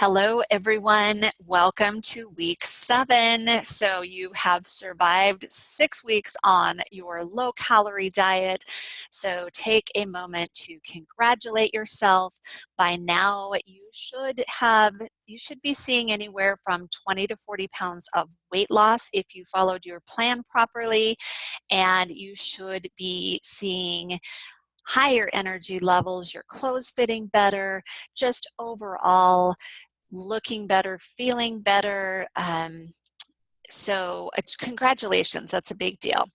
Hello, everyone. Welcome to week 7. So you have survived 6 weeks on your low-calorie diet. So take a moment to congratulate yourself. By now, you should be seeing anywhere from 20 to 40 pounds of weight loss if you followed your plan properly, and you should be seeing higher energy levels, your clothes fitting better, just overall looking better, feeling better. So congratulations, that's a big deal.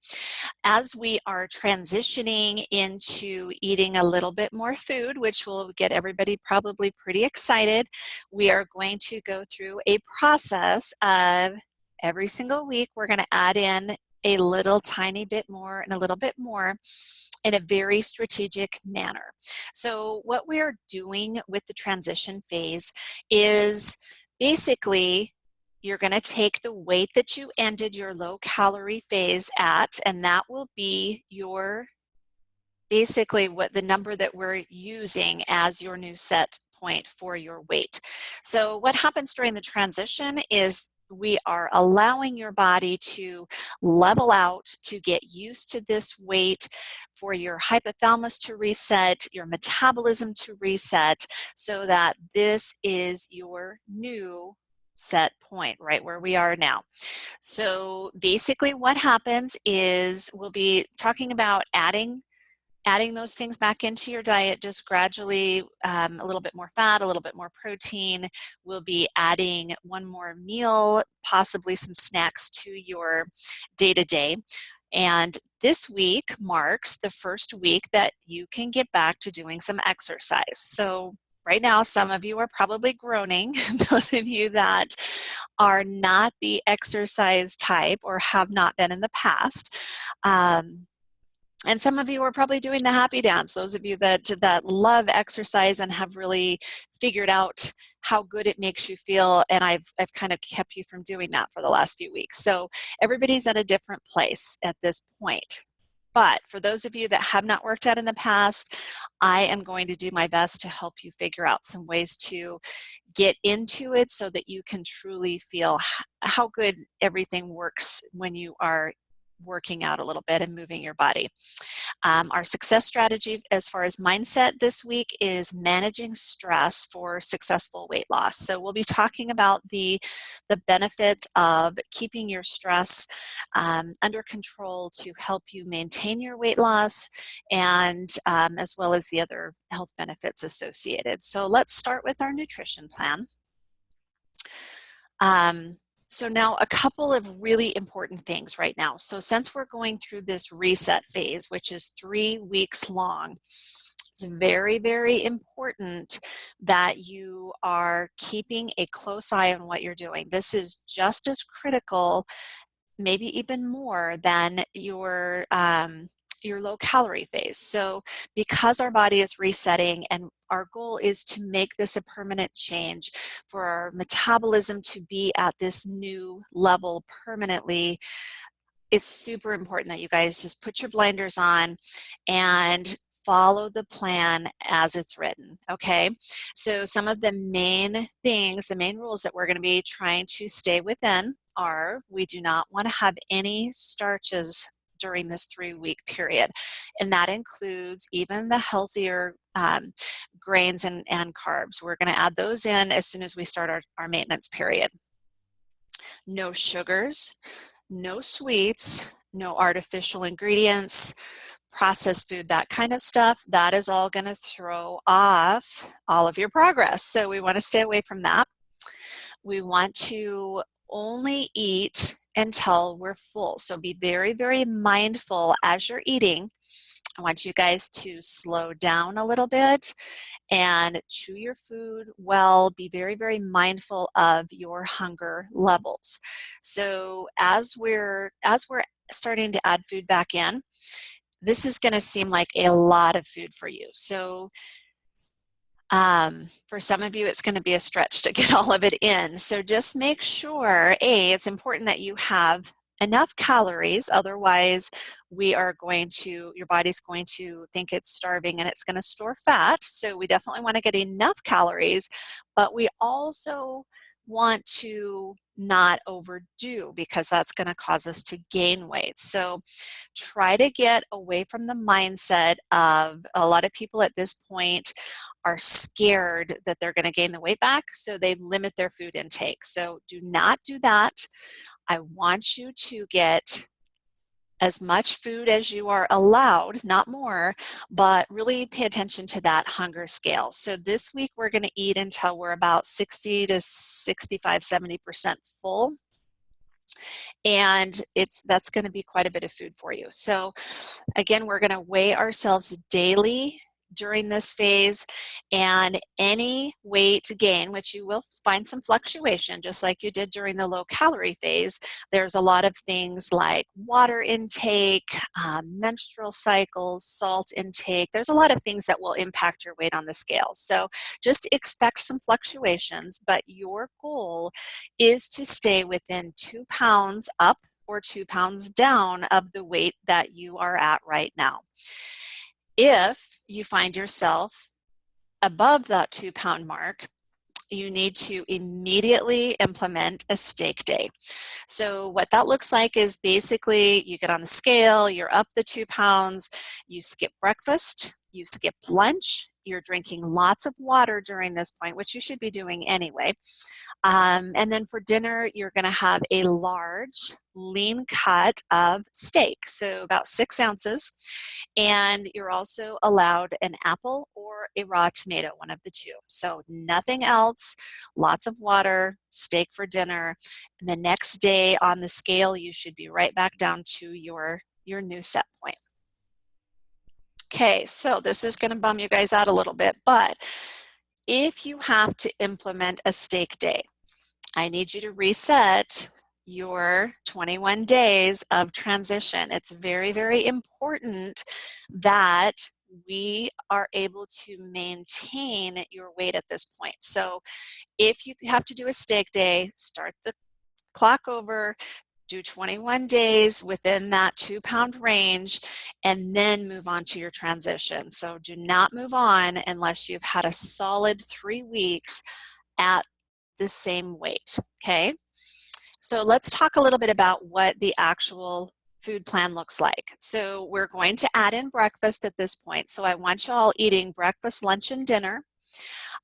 As we are transitioning into eating a little bit more food, which will get everybody probably pretty excited, we are going to go through a process of every single week, we're going to add in a little tiny bit more and a little bit more in a very strategic manner. So what we are doing with the transition phase is basically you're going to take the weight that you ended your low calorie phase at, and that will be your basically what the number that we're using as your new set point for your weight. So what happens during the transition is we are allowing your body to level out, to get used to this weight, for your hypothalamus to reset, your metabolism to reset, so that this is your new set point right where we are now. So basically what happens is we'll be talking about adding those things back into your diet just gradually, a little bit more fat, a little bit more protein. We'll be adding one more meal, possibly some snacks to your day-to-day. And this week marks the first week that you can get back to doing some exercise. So right now, some of you are probably groaning, those of you that are not the exercise type or have not been in the past. And some of you are probably doing the happy dance, those of you that love exercise and have really figured out how good it makes you feel, and I've kind of kept you from doing that for the last few weeks. So everybody's at a different place at this point. But for those of you that have not worked out in the past, I am going to do my best to help you figure out some ways to get into it so that you can truly feel how good everything works when you are working out a little bit and moving your body. Our success strategy as far as mindset this week is managing stress for successful weight loss. So we'll be talking about the benefits of keeping your stress under control to help you maintain your weight loss, and as well as the other health benefits associated. So let's start with our nutrition plan. So now a couple of really important things right now. So since we're going through this reset phase, which is 3 weeks long, it's very, very important that you are keeping a close eye on what you're doing. This is just as critical, maybe even more than your low calorie phase. So because our body is resetting and our goal is to make this a permanent change, for our metabolism to be at this new level permanently, it's super important that you guys just put your blinders on and follow the plan as it's written, okay? So some of the main things, the main rules that we're going to be trying to stay within are: we do not want to have any starches during this 3-week period. And that includes even the healthier grains and carbs. We're going to add those in as soon as we start our maintenance period. No sugars, no sweets, no artificial ingredients, processed food, that kind of stuff. That is all going to throw off all of your progress. So we want to stay away from that. We want to only eat until we're full. So be very, very mindful as you're eating. I want you guys to slow down a little bit and chew your food well. Be very, very mindful of your hunger levels. So as we're starting to add food back in, this is going to seem like a lot of food for you. So for some of you, it's going to be a stretch to get all of it in. So just make sure, it's important that you have enough calories, otherwise your body's going to think it's starving and it's going to store fat. So we definitely want to get enough calories, but we also want to not overdo, because that's going to cause us to gain weight. So try to get away from the mindset of, a lot of people at this point are scared that they're going to gain the weight back, so they limit their food intake. So do not do that. I want you to get as much food as you are allowed, not more, but really pay attention to that hunger scale. So this week we're going to eat until we're about 60 to 65, 70% full. And that's going to be quite a bit of food for you. So again, we're going to weigh ourselves daily during this phase, and any weight gain, which you will find some fluctuation just like you did during the low calorie phase. There's a lot of things like water intake, menstrual cycles, salt intake. There's a lot of things that will impact your weight on the scale. So just expect some fluctuations, but your goal is to stay within 2 pounds up or 2 pounds down of the weight that you are at right now. If you find yourself above that 2 pound mark, you need to immediately implement a steak day. So what that looks like is basically you get on the scale, you're up the 2 pounds, you skip breakfast, you skip lunch, you're drinking lots of water during this point, which you should be doing anyway. And then for dinner, you're going to have a large, lean cut of steak, so about 6 ounces. And you're also allowed an apple or a raw tomato, one of the two. So nothing else, lots of water, steak for dinner. And the next day on the scale, you should be right back down to your new set point. Okay, so this is going to bum you guys out a little bit, but if you have to implement a steak day, I need you to reset your 21 days of transition. It's very, very important that we are able to maintain your weight at this point. So if you have to do a steak day, start the clock over, do 21 days within that 2 pound range, and then move on to your transition. So do not move on unless you've had a solid 3 weeks at the same weight, okay? So let's talk a little bit about what the actual food plan looks like. So we're going to add in breakfast at this point. So I want you all eating breakfast, lunch, and dinner.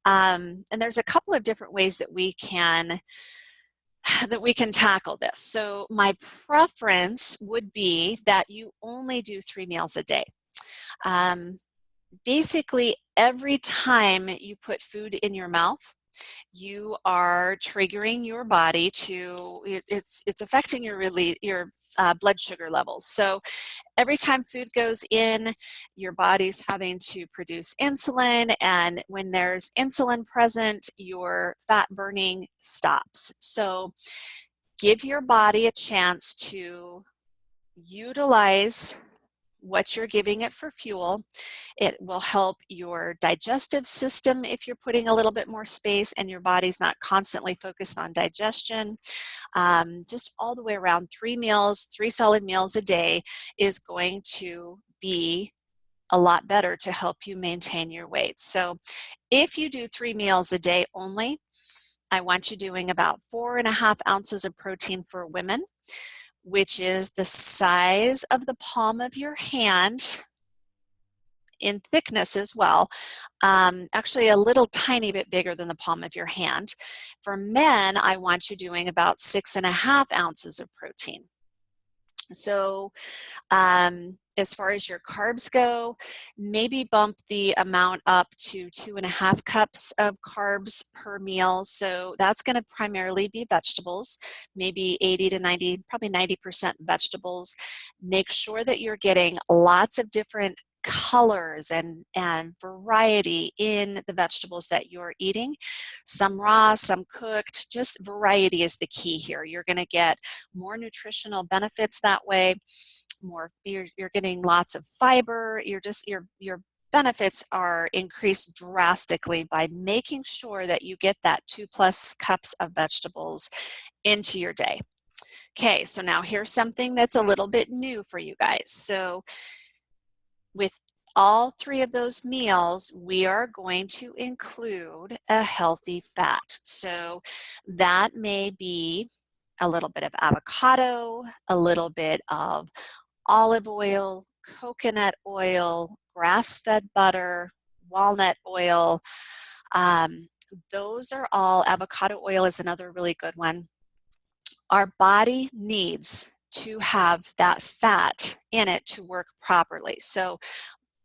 And there's a couple of different ways that we can tackle this. So my preference would be that you only do 3 meals a day. Basically, every time you put food in your mouth, you are triggering your body to, it's affecting your blood sugar levels. So every time food goes in, your body's having to produce insulin, and when there's insulin present, your fat burning stops. So give your body a chance to utilize what you're giving it for fuel. It will help your digestive system if you're putting a little bit more space and your body's not constantly focused on digestion. Just all the way around, 3 meals, 3 solid meals a day is going to be a lot better to help you maintain your weight. So if you do 3 meals a day only, I want you doing about 4.5 ounces of protein for women, which is the size of the palm of your hand in thickness as well. Actually a little tiny bit bigger than the palm of your hand. For men, I want you doing about 6.5 ounces of protein. So as far as your carbs go, maybe bump the amount up to 2.5 cups of carbs per meal. So that's going to primarily be vegetables, maybe 80 to 90, probably 90% vegetables. Make sure that you're getting lots of different colors and variety in the vegetables that you're eating. Some raw, some cooked. Just variety is the key here. You're going to get more nutritional benefits that way. You're getting lots of fiber. Your benefits are increased drastically by making sure that you get that 2+ cups of vegetables into your day. Okay, so now here's something that's a little bit new for you guys. So with all three of those meals, we are going to include a healthy fat. So that may be a little bit of avocado, a little bit of olive oil, coconut oil, grass-fed butter, walnut oil. Um, those are all, avocado oil is another really good one. Our body needs to have that fat in it to work properly. So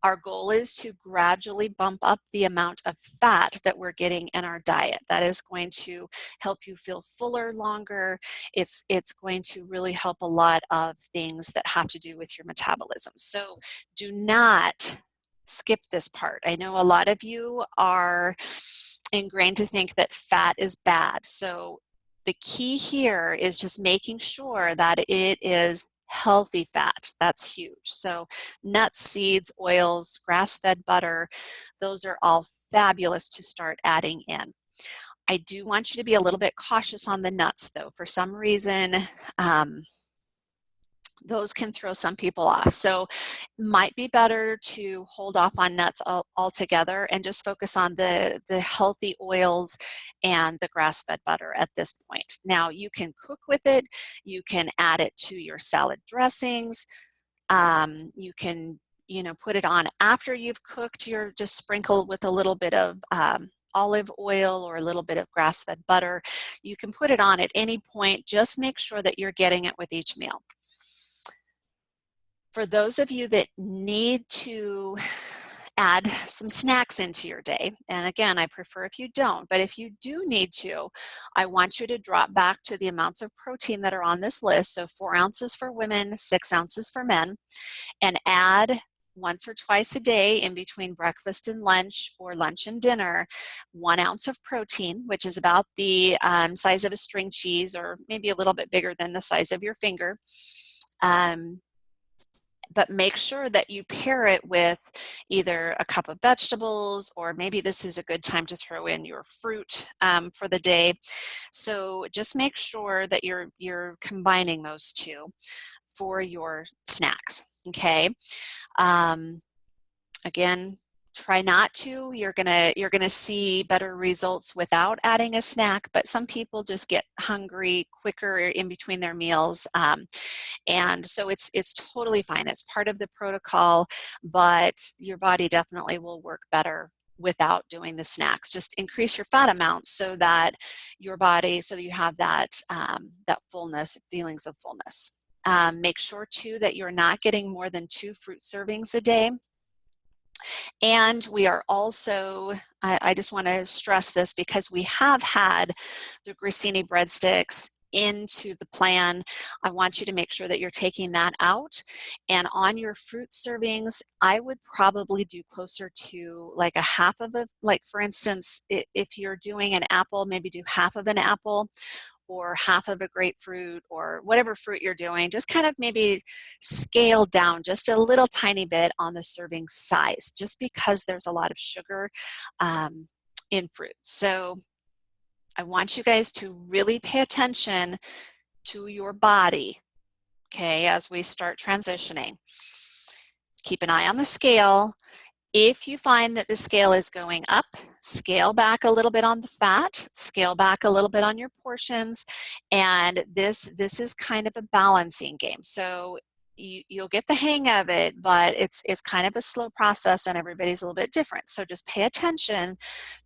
our goal is to gradually bump up the amount of fat that we're getting in our diet. That is going to help you feel fuller longer. It's going to really help a lot of things that have to do with your metabolism. So do not skip this part. I know a lot of you are ingrained to think that fat is bad. So the key here is just making sure that it is healthy fat. That's huge. So nuts, seeds, oils, grass-fed butter, those are all fabulous to start adding in. I do want you to be a little bit cautious on the nuts though. For some reason, those can throw some people off. So might be better to hold off on nuts altogether and just focus on the healthy oils and the grass-fed butter at this point. Now you can cook with it, you can add it to your salad dressings, you can put it on after you've cooked, you're just sprinkle with a little bit of olive oil or a little bit of grass-fed butter. You can put it on at any point, just make sure that you're getting it with each meal. For those of you that need to add some snacks into your day, and again, I prefer if you don't, but if you do need to, I want you to drop back to the amounts of protein that are on this list. So 4 ounces for women, 6 ounces for men, and add once or twice a day in between breakfast and lunch or lunch and dinner, 1 ounce of protein, which is about the size of a string cheese or maybe a little bit bigger than the size of your finger. But make sure that you pair it with either a cup of vegetables, or maybe this is a good time to throw in your fruit for the day. So just make sure that you're combining those two for your snacks, okay? Again, try not to. You're gonna see better results without adding a snack, but some people just get hungry quicker in between their meals. And so it's totally fine. It's part of the protocol, but your body definitely will work better without doing the snacks. Just increase your fat amounts so that your body, so you have that, that fullness, feelings of fullness. Make sure too that you're not getting more than 2 fruit servings a day. And we are also, I just want to stress this because we have had the grissini breadsticks into the plan. I want you to make sure that you're taking that out. And on your fruit servings, I would probably do closer to like a half of a, like for instance, if you're doing an apple, maybe do half of an apple or half of a grapefruit or whatever fruit you're doing. Just kind of maybe scale down just a little tiny bit on the serving size, just because there's a lot of sugar in fruit. So I want you guys to really pay attention to your body, okay, as we start transitioning. Keep an eye on the scale. If you find that the scale is going up, scale back a little bit on the fat, scale back a little bit on your portions, and this is kind of a balancing game. So you'll get the hang of it, but it's kind of a slow process and everybody's a little bit different. So just pay attention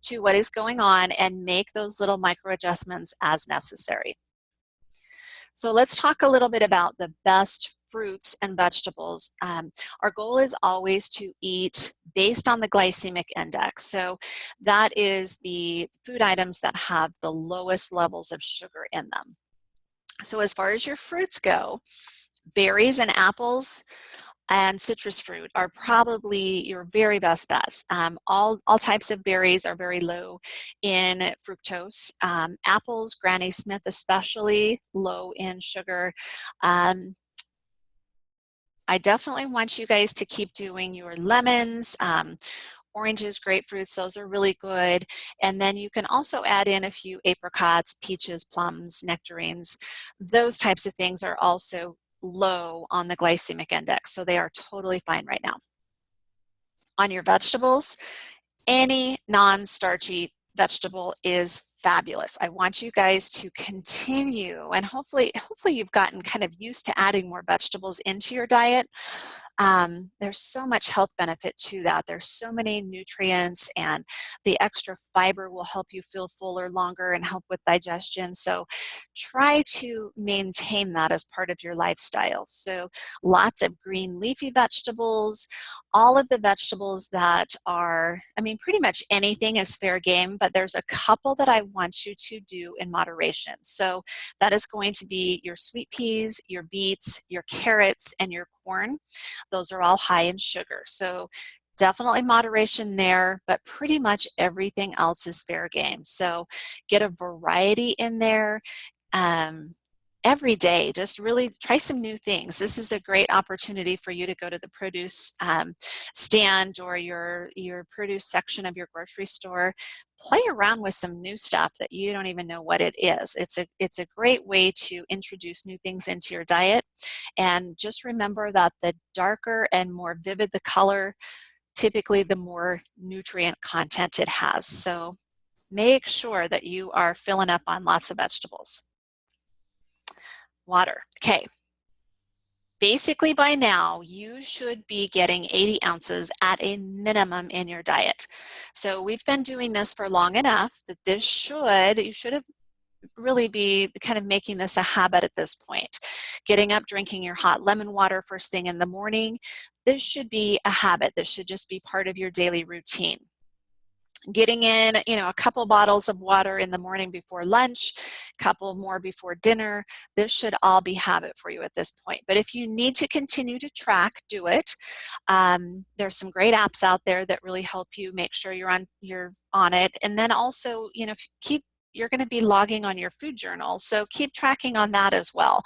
to what is going on and make those little micro adjustments as necessary. So let's talk a little bit about the best fruits and vegetables. Our goal is always to eat based on the glycemic index. So that is the food items that have the lowest levels of sugar in them. So as far as your fruits go, berries and apples and citrus fruit are probably your very best bets. All types of berries are very low in fructose. Apples, Granny Smith especially, low in sugar. I definitely want you guys to keep doing your lemons, Oranges, grapefruits, those are really good. And then you can also add in a few apricots, peaches, plums, nectarines. Those types of things are also low on the glycemic index, so they are totally fine right now. On your vegetables, any non-starchy vegetable is fabulous. I want you guys to continue, and hopefully you've gotten kind of used to adding more vegetables into your diet. There's so much health benefit to that. There's so many nutrients, and the extra fiber will help you feel fuller longer and help with digestion. So try to maintain that as part of your lifestyle. So lots of green leafy vegetables, all of the vegetables that are, I mean, pretty much anything is fair game, but there's a couple that I want you to do in moderation. So that is going to be your sweet peas, your beets, your carrots, and your corn. Those are all high in sugar. So definitely moderation there, but pretty much everything else is fair game. So get a variety in there. Every day, just really try some new things. This is a great opportunity for you to go to the produce stand or your produce section of your grocery store. Play around with some new stuff that you don't even know what it is. It's a great way to introduce new things into your diet. And just remember that the darker and more vivid the color, typically the more nutrient content it has. So make sure that you are filling up on lots of vegetables. Water. Okay. Basically, by now, you should be getting 80 ounces at a minimum in your diet. So we've been doing this for long enough that you should have really be kind of making this a habit at this point. Getting up, drinking your hot lemon water first thing in the morning. This should be a habit. This should just be part of your daily routine. Getting in, a couple bottles of water in the morning before lunch, a couple more before dinner. This should all be habit for you at this point. But if you need to continue to track, do it. There's some great apps out there that really help you make sure you're on it. And then also, you're going to be logging on your food journal, so keep tracking on that as well.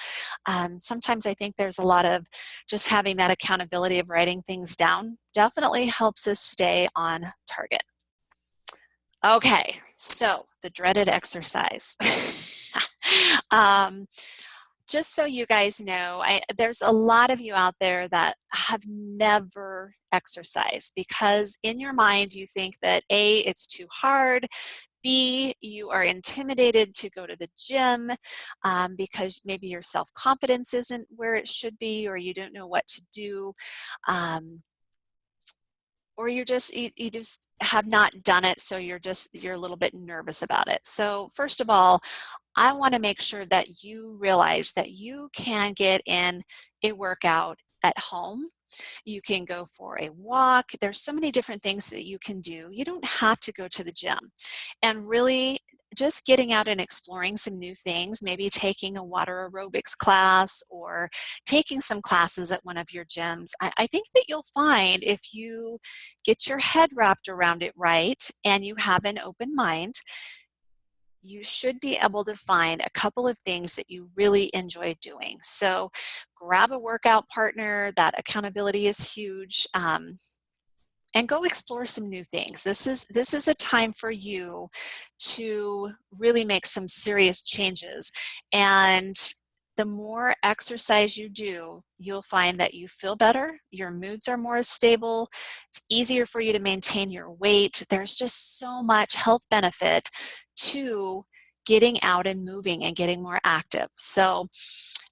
Sometimes I think there's a lot of just having that accountability of writing things down definitely helps us stay on target. Okay, so the dreaded exercise. Just so you guys know, there's a lot of you out there that have never exercised because in your mind you think that A, it's too hard, B, you are intimidated to go to the gym because maybe your self-confidence isn't where it should be, or you don't know what to do. Or you just have not done it, so you're a little bit nervous about it. So first of all, I want to make sure that you realize that you can get in a workout at home. You can go for a walk. There's so many different things that you can do. You don't have to go to the gym. And really, just getting out and exploring some new things, maybe taking a water aerobics class or taking some classes at one of your gyms. I think that you'll find if you get your head wrapped around it right and you have an open mind, you should be able to find a couple of things that you really enjoy doing. So grab a workout partner. That accountability is huge. And go explore some new things. This is a time for you to really make some serious changes. And the more exercise you do, you'll find that you feel better, your moods are more stable, it's easier for you to maintain your weight. There's just so much health benefit to getting out and moving and getting more active. So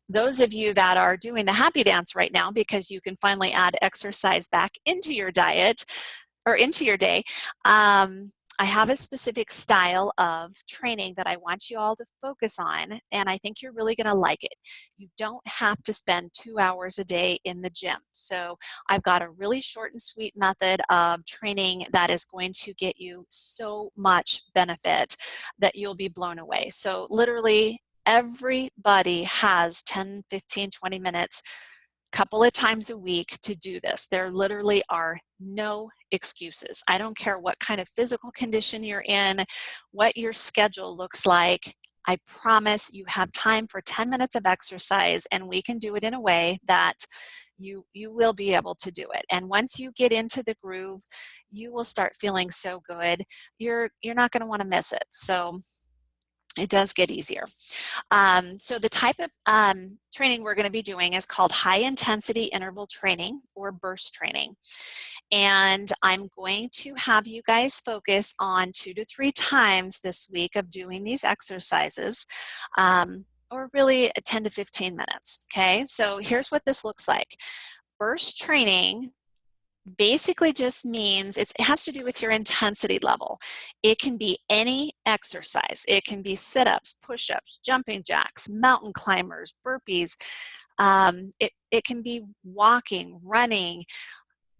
those of you that are doing the happy dance right now because you can finally add exercise back into your diet or into your day, I have a specific style of training that I want you all to focus on, and I think you're really going to like it. You don't have to spend 2 hours a day in the gym. So I've got a really short and sweet method of training that is going to get you so much benefit that you'll be blown away. So literally, everybody has 10, 15, 20 minutes couple of times a week to do this. There literally are no excuses. I don't care what kind of physical condition you're in, what your schedule looks like. I promise you have time for 10 minutes of exercise, and we can do it in a way that you will be able to do it. And once you get into the groove, you will start feeling so good. You're not going to want to miss it. So it does get easier. So the type of training we're going to be doing is called high intensity interval training, or burst training. And I'm going to have you guys focus on 2 to 3 times this week of doing these exercises, or really 10 to 15 minutes. Okay, so here's what this looks like. Burst training basically just means it has to do with your intensity level. It can be any exercise. It can be sit-ups, push-ups, jumping jacks, mountain climbers, burpees. It can be walking, running,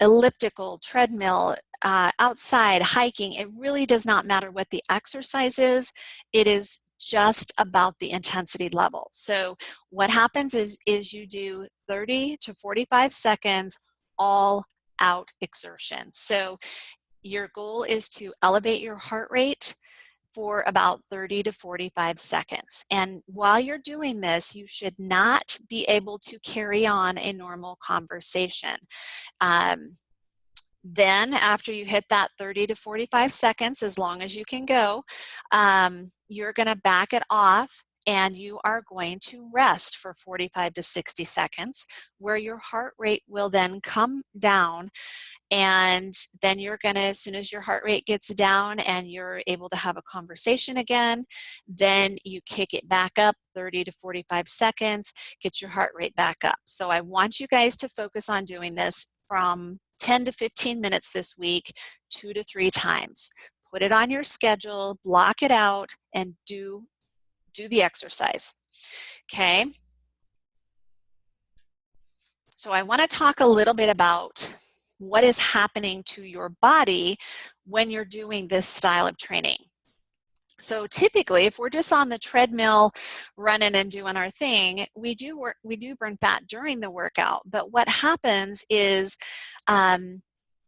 elliptical, treadmill, outside, hiking. It really does not matter what the exercise is. It is just about the intensity level. So what happens is you do 30 to 45 seconds all out exertion. So your goal is to elevate your heart rate for about 30 to 45 seconds. And while you're doing this, you should not be able to carry on a normal conversation. Then after you hit that 30 to 45 seconds, as long as you can go, you're going to back it off, and you are going to rest for 45 to 60 seconds, where your heart rate will then come down. And then you're going to, as soon as your heart rate gets down and you're able to have a conversation again, then you kick it back up 30 to 45 seconds, get your heart rate back up. So I want you guys to focus on doing this from 10 to 15 minutes this week, 2 to 3 times. Put it on your schedule, block it out, and do the exercise. Okay? So I want to talk a little bit about what is happening to your body when you're doing this style of training. So typically, if we're just on the treadmill running and doing our thing, we do burn fat during the workout. But what happens is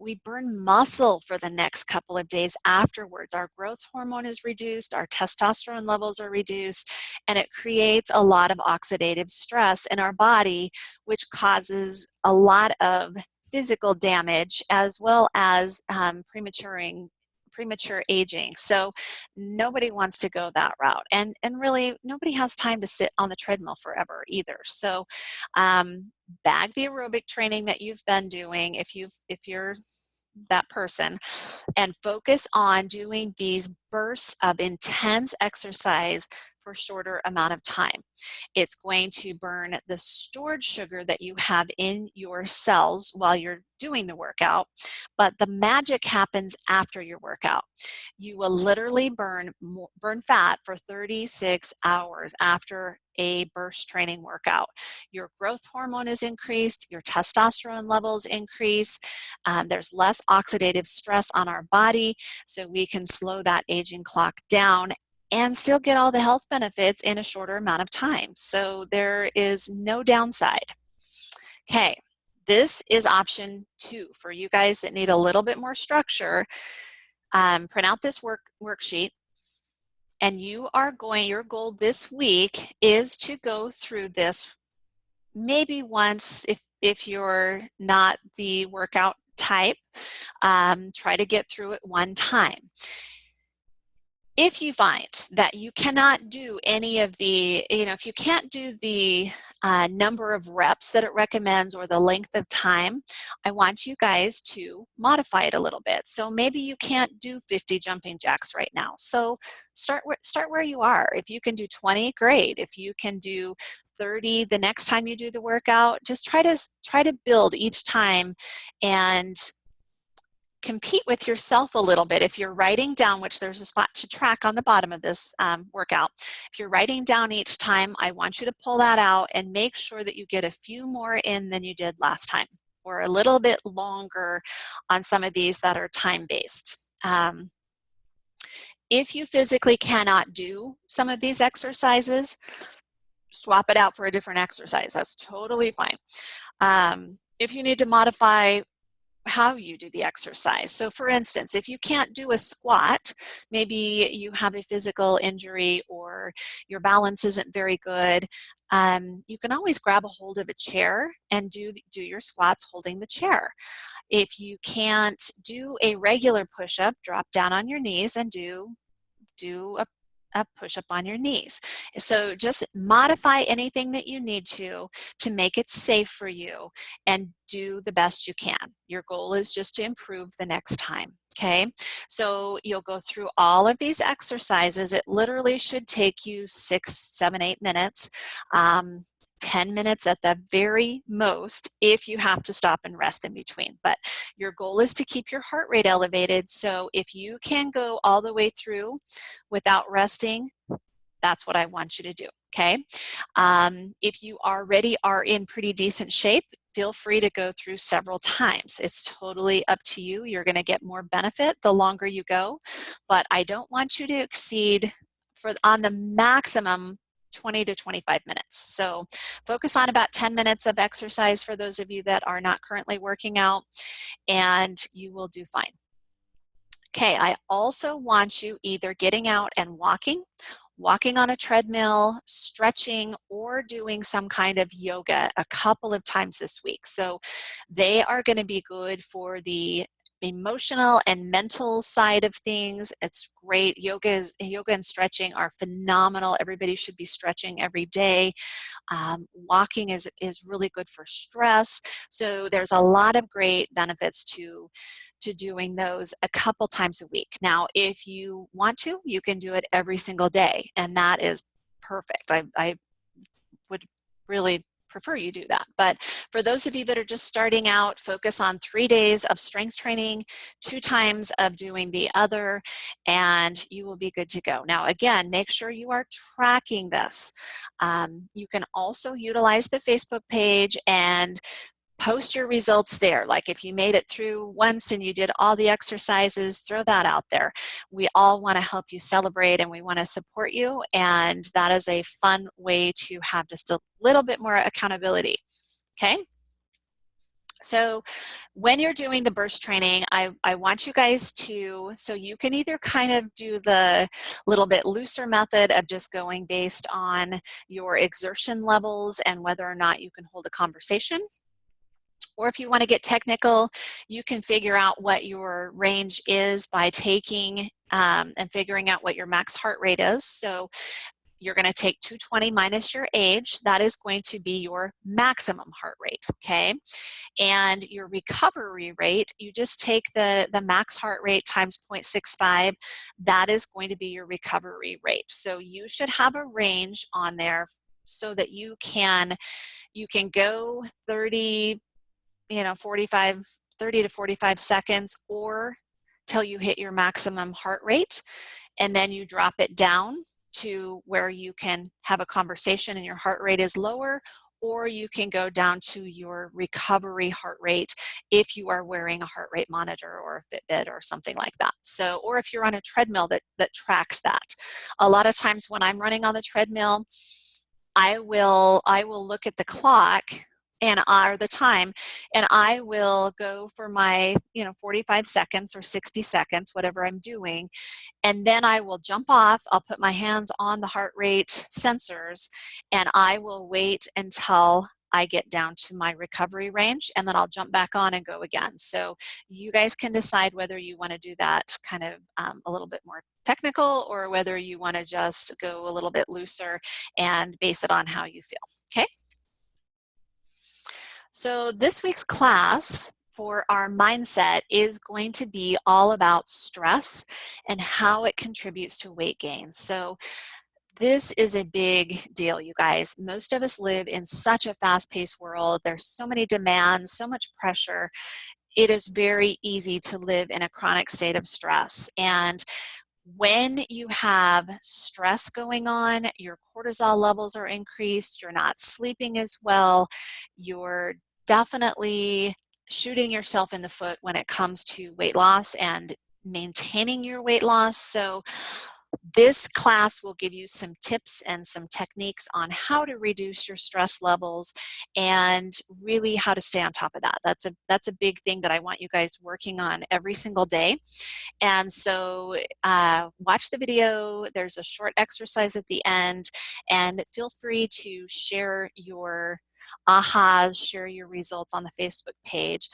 we burn muscle for the next couple of days afterwards. Our growth hormone is reduced, our testosterone levels are reduced, and it creates a lot of oxidative stress in our body, which causes a lot of physical damage as well as premature aging. So nobody wants to go that route, and really nobody has time to sit on the treadmill forever either. So bag the aerobic training that you've been doing, if you're that person, and focus on doing these bursts of intense exercise for a shorter amount of time. It's going to burn the stored sugar that you have in your cells while you're doing the workout, but the magic happens after your workout. You will literally burn fat for 36 hours after a burst training workout. Your growth hormone is increased, your testosterone levels increase, there's less oxidative stress on our body, so we can slow that aging clock down and still get all the health benefits in a shorter amount of time. So there is no downside. Okay, this is option 2 for you guys that need a little bit more structure. Print out this worksheet, and your goal this week is to go through this maybe once. If you're not the workout type, try to get through it one time. If you find that you cannot do any of the, if you can't do the number of reps that it recommends or the length of time, I want you guys to modify it a little bit. So maybe you can't do 50 jumping jacks right now. So start where you are. If you can do 20, great. If you can do 30 the next time you do the workout, just try to build each time and compete with yourself a little bit. If you're writing down, which there's a spot to track on the bottom of this workout, if you're writing down each time, I want you to pull that out and make sure that you get a few more in than you did last time, or a little bit longer on some of these that are time-based. If you physically cannot do some of these exercises, swap it out for a different exercise. That's totally fine. If you need to modify how you do the exercise. So for instance, if you can't do a squat, maybe you have a physical injury or your balance isn't very good, you can always grab a hold of a chair and do your squats holding the chair. If you can't do a regular push-up, drop down on your knees and do a push-up on your knees. So just modify anything that you need to make it safe for you and do the best you can. Your goal is just to improve the next time. Okay, so you'll go through all of these exercises. It literally should take you 6, 7, 8 minutes. 10 minutes at the very most if you have to stop and rest in between. But your goal is to keep your heart rate elevated. So if you can go all the way through without resting, that's what I want you to do, okay? If you already are in pretty decent shape, feel free to go through several times. It's totally up to you. You're going to get more benefit the longer you go, but I don't want you to exceed on the maximum 20 to 25 minutes. So focus on about 10 minutes of exercise for those of you that are not currently working out, and you will do fine. Okay, I also want you either getting out and walking on a treadmill, stretching, or doing some kind of yoga a couple of times this week. So they are going to be good for the emotional and mental side of things. It's great. Yoga and stretching are phenomenal. Everybody should be stretching every day. Walking is really good for stress. So there's a lot of great benefits to doing those a couple times a week. Now, if you want to, you can do it every single day, and that is perfect. I would really prefer you do that. But for those of you that are just starting out, focus on 3 days of strength training, 2 times of doing the other, and you will be good to go. Now, again, make sure you are tracking this. You can also utilize the Facebook page and post your results there. Like if you made it through once and you did all the exercises, throw that out there. We all want to help you celebrate and we want to support you, and that is a fun way to have just a little bit more accountability. Okay? So when you're doing the burst training, I want you guys to, so you can either kind of do the little bit looser method of just going based on your exertion levels and whether or not you can hold a conversation. Or if you want to get technical, you can figure out what your range is by taking and figuring out what your max heart rate is. So you're going to take 220 minus your age. That is going to be your maximum heart rate, okay? And your recovery rate, you just take the max heart rate times 0.65. That is going to be your recovery rate. So you should have a range on there so that you can go 30 to 45 seconds or till you hit your maximum heart rate, and then you drop it down to where you can have a conversation and your heart rate is lower, or you can go down to your recovery heart rate if you are wearing a heart rate monitor or a Fitbit or something like that. So, or if you're on a treadmill that tracks that. A lot of times when I'm running on the treadmill, I will look at the clock or the time, and I will go for my 45 seconds or 60 seconds, whatever I'm doing, and then I will jump off. I'll put my hands on the heart rate sensors, and I will wait until I get down to my recovery range, and then I'll jump back on and go again. So you guys can decide whether you want to do that kind of a little bit more technical, or whether you want to just go a little bit looser and base it on how you feel. Okay? So this week's class for our mindset is going to be all about stress and how it contributes to weight gain. So this is a big deal, you guys. Most of us live in such a fast-paced world. There's so many demands, so much pressure. It is very easy to live in a chronic state of stress. And when you have stress going on, your cortisol levels are increased, you're not sleeping as well, you're definitely shooting yourself in the foot when it comes to weight loss and maintaining your weight loss. So This class will give you some tips and some techniques on how to reduce your stress levels and really how to stay on top of that. That's a big thing that I want you guys working on every single day. And so watch the video. There's a short exercise at the end, and feel free to share your ahas, share your results on the Facebook page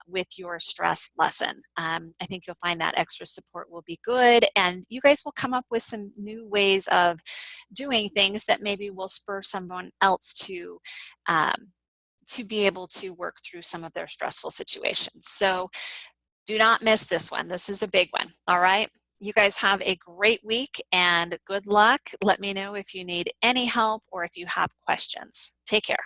with your stress lesson. I think you'll find that extra support will be good, and you guys will come up with some new ways of doing things that maybe will spur someone else to be able to work through some of their stressful situations. So do not miss this one. This is a big one. All right. You guys have a great week and good luck. Let me know if you need any help or if you have questions. Take care.